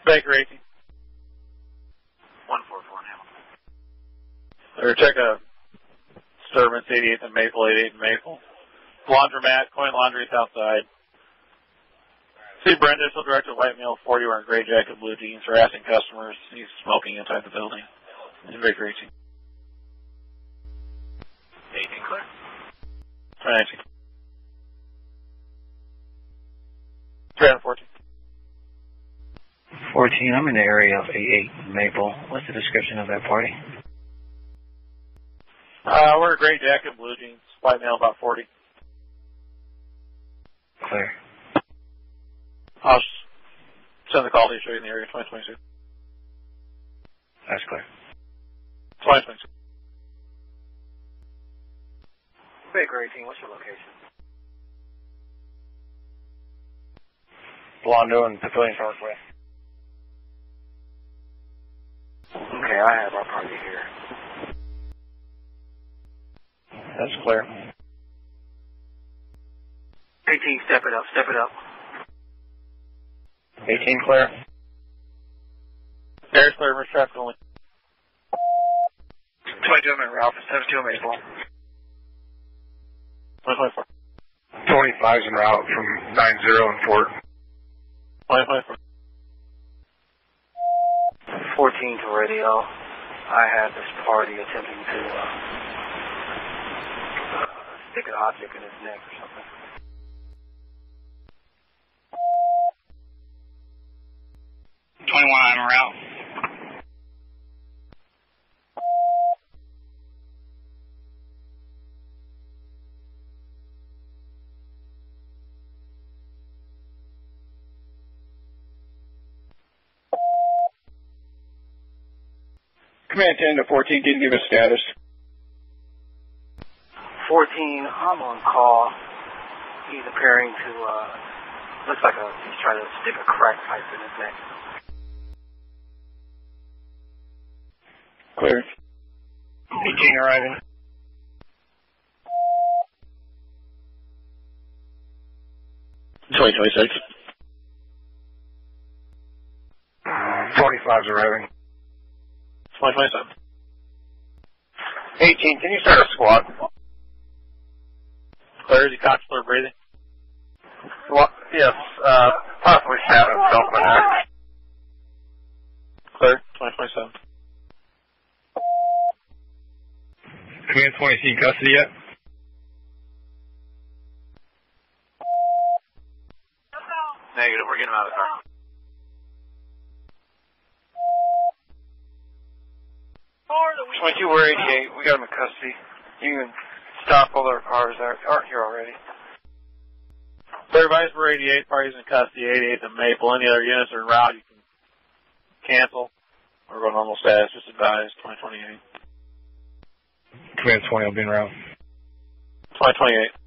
Baker 18. 144 now. Or check a disturbance 88th and Maple, 88th and Maple. Laundromat, coin laundry outside. See Brenda, still directed white male, 40, wearing gray jacket, blue jeans, harassing customers. He's smoking inside the building. In Baker 18. 18 clear. 2019. 314. 14, I'm in the area of 88 Maple. What's the description of that party? Wear a gray jacket, blue jeans, white male, about 40. Clear. I'll send the call to you, show you in the area, 2022. That's clear. 2022. Baker 18, what's your location? Blondo and Pavilion Parkway. Okay, I have our party here. That's clear. 18, step it up, step it up. 18 clear. There's clear, we're traffic only. 22 minute route for 72 Maple. 2024. 25's en route from 90 and Fort. 2024. 14 to radio. I had this party attempting to stick an object in his neck or something. En route. Command 10 to 14, can you give us status? 14, I'm on call. He's appearing to, looks like he's trying to stick a crack pipe in his neck. Clear. 18 arriving. $2026. 45's arriving. 2027. 18, can you start a squad? Clear, is he conscious or breathing? Well, yes, possibly stab himself in the neck. Clear, 2027. Command 20, see custody yet? Negative, we're getting him out of the car. We're 88. We got him in custody. You can stop all our cars that aren't here already. Clear advice for 88, parties in custody, 88th and Maple. Any other units are en route, you can cancel or go normal status, just advise, 2028. Command 20 will be in route. 2028.